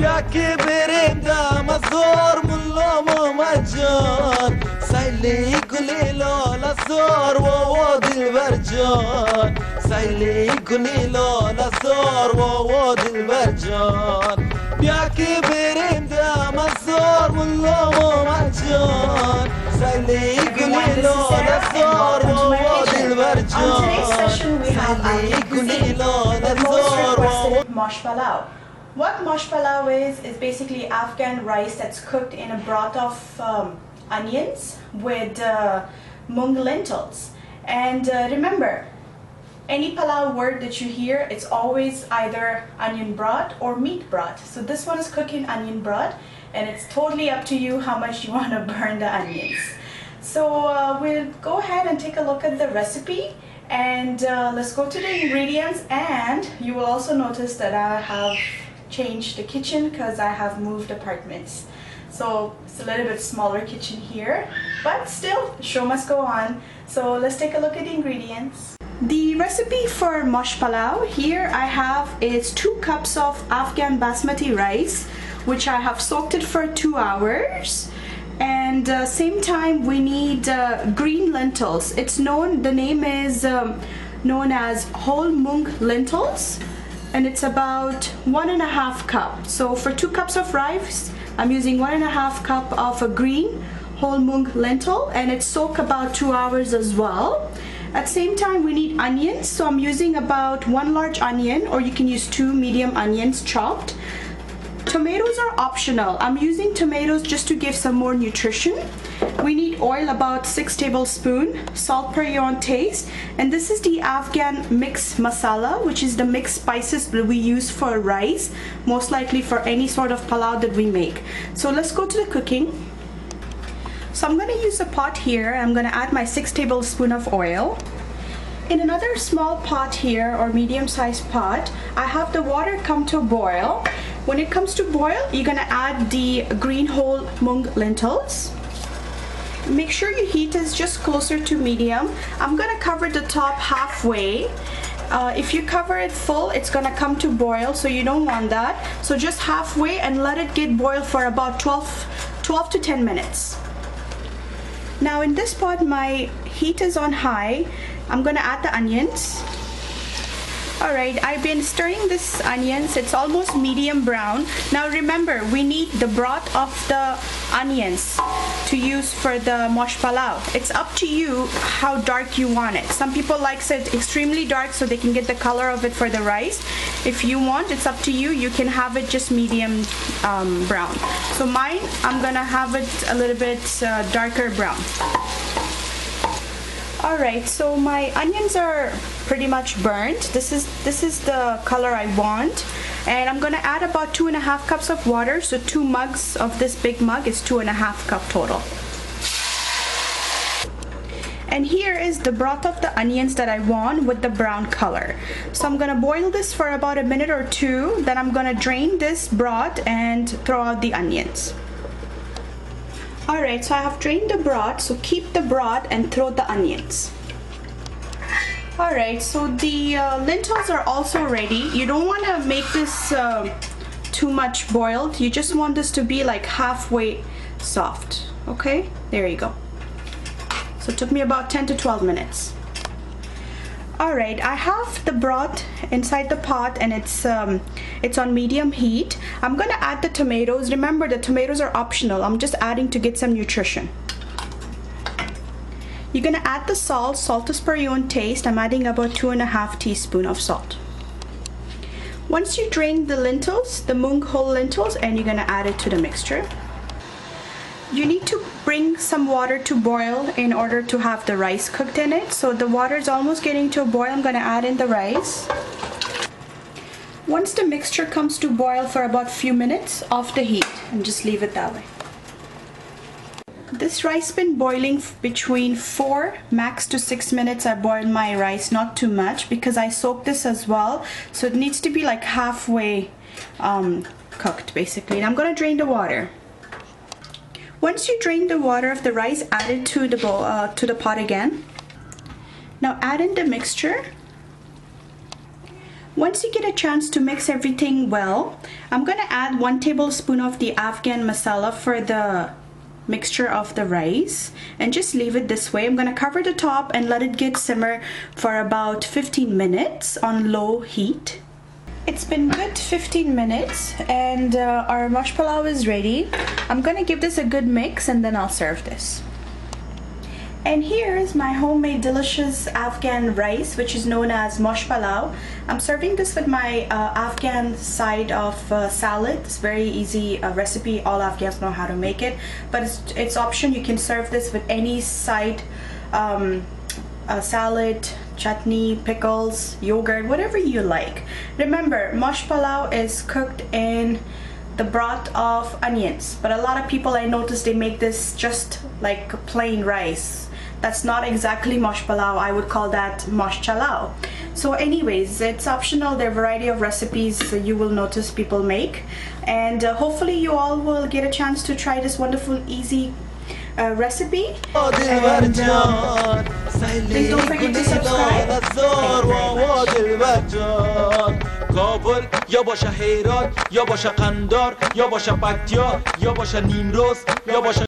Piace berenda mazor mullo majan Saili gulilo la zor wo dil barjan Saili gulilo la zor wo dil barjan Piace berenda mazor mullo majan Saili gulilo la zor wo dil barjan On today's session we have the most requested mosh palau. What mosh palau is basically Afghan rice that's cooked in a broth of onions with mung lentils. And remember, any palau word that you hear, it's always either onion broth or meat broth. So this one is cooked in onion broth, and it's totally up to you how much you want to burn the onions. So we'll go ahead and take a look at the recipe, and let's go to the ingredients. And you will also notice that I have changed the kitchen because I have moved apartments. So it's a little bit smaller kitchen here, but still, the show must go on. So let's take a look at the ingredients. The recipe for mosh palau, here I have is 2 cups of Afghan basmati rice, which I have soaked it for 2 hours. And same time we need green lentils. The name is known as whole mung lentils, and it's about 1.5 cup. So for 2 cups of rice, I'm using 1.5 cup of a green whole mung lentil, and it's soaked about 2 hours as well. At the same time we need onions, so I'm using about 1 large onion, or you can use 2 medium onions chopped. Tomatoes are optional. I'm using tomatoes just to give some more nutrition. We need oil, about 6 tablespoons, salt per your own taste, and this is the Afghan mix masala, which is the mixed spices that we use for rice, most likely for any sort of palau that we make. So let's go to the cooking. So I'm going to use a pot here. I'm going to add my 6 tablespoons of oil. In another small pot here, or medium-sized pot, I have the water come to a boil. When it comes to boil, you're gonna add the green whole mung lentils. Make sure your heat is just closer to medium. I'm gonna cover the top halfway. If you cover it full, it's gonna come to boil, so you don't want that. So just halfway, and let it get boiled for about 12 to 10 minutes. Now in this pot, my heat is on high. I'm gonna add the onions. Alright, I've been stirring this onions. It's almost medium brown. Now remember, we need the broth of the onions to use for the mosh palau. It's up to you how dark you want it. Some people like it extremely dark so they can get the color of it for the rice. If you want, it's up to you. You can have it just medium brown. So mine, I'm gonna have it a little bit darker brown. Alright, so my onions are pretty much burnt. This is the color I want, and I'm gonna add about 2.5 cups of water. So 2 mugs of this big mug is 2.5 cup total. And here is the broth of the onions that I want with the brown color. So I'm gonna boil this for about a minute or 2. Then I'm gonna drain this broth and throw out the onions. Alright, so I have drained the broth, so keep the broth and throw the onions. Alright, so the lentils are also ready. You don't want to make this too much boiled. You just want this to be like halfway soft. Okay, there you go. So it took me about 10 to 12 minutes. Alright, I have the broth inside the pot, and it's on medium heat. I'm gonna add the tomatoes. Remember, the tomatoes are optional. I'm just adding to get some nutrition. You're gonna add the salt. Salt is per your own taste. I'm adding about 2.5 teaspoons of salt. Once you drain the lentils, the mung whole lentils, and you're gonna add it to the mixture. You need to bring some water to boil in order to have the rice cooked in it. So the water is almost getting to a boil. I'm going to add in the rice. Once the mixture comes to boil for about a few minutes, off the heat and just leave it that way. This rice has been boiling between 4 max to 6 minutes. I boiled my rice, not too much, because I soaked this as well. So it needs to be like halfway cooked basically. And I'm going to drain the water. Once you drain the water of the rice, add it to the bowl, to the pot again. Now add in the mixture. Once you get a chance to mix everything well, I'm gonna add 1 tablespoon of the Afghan masala for the mixture of the rice and just leave it this way. I'm gonna cover the top and let it get simmer for about 15 minutes on low heat. It's been good 15 minutes and our mush pulao is ready. I'm gonna give this a good mix and then I'll serve this. And here is my homemade delicious Afghan rice, which is known as mush pulao. I'm serving this with my Afghan side of salad. It's very easy recipe. All Afghans know how to make it, but it's option. You can serve this with any side, salad, chutney, pickles, yogurt, whatever you like. Remember, mush pulao is cooked in the broth of onions, but a lot of people I noticed they make this just like plain rice. That's not exactly mush pulao. I would call that mush chalao. So anyways, it's optional. There are a variety of recipes you will notice people make, and hopefully you all will get a chance to try this wonderful easy recipe. And please don't forget to subscribe. کابل یا باشه هیرات یا باشه قندار یا باشه پکتیا یا باشه نیمروز یا باشه